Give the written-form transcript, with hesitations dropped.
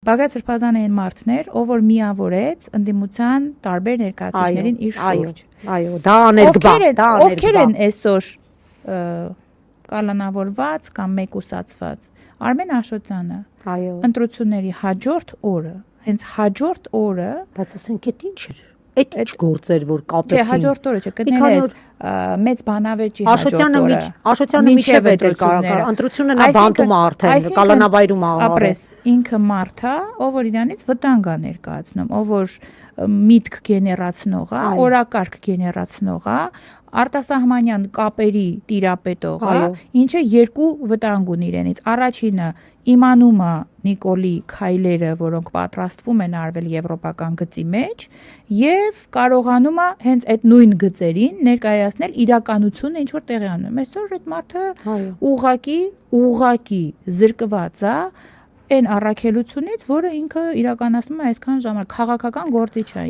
Բաղրատ Սրբազանը այն մարդներ, ով որ միավորեց ընդդիմության տարբեր ներկայացուցիչներին իր շուրջ։ Այո, դա աներկբա։ Ովքեր են այսօր կալանավորված կամ մեկուսացված։ Արմեն Աշոտյանը։ Այո։ Ընտրությունների հաջորդ օրը, հենց հաջորդ օրը, բայց ասենք այդ ինչ էր։ Այդ ինչ գործեր որ կապեցին։ Չէ, հաջորդ օրը չէ, կներես մեծ բանավեճի հաջորդ օրը։ Աշոտյանը միջև էր կարող, ընտրությունը նա բանտում է արդեն, կալանավայրում է։ Ապրես, ինքը մարդ է, ով որ իրանից վտանգ է ներկայացնում, ով որ միտք գեներացնող է, օրակարգ գեներացնող է, արտասահմանյան կապերի տիրապետող է, ինչը երկու վտանգ ունի իրենից։ Առաջինը իմանում է Նիկոլի քայլերը, որոնք պատրաստվում են արվել եվրոպական գծի մեջ, եւ կարողանում է հենց այդ նույն գծերին ներկայացնել իրականությունը, ինչ որ տեղի անում։ Այսօր այդ մարդը ուղղակի զրկված է այն առաքելությունից, որը ինքը իրականացնում է այսքան ժամանակ, քաղաքական գործիչ է։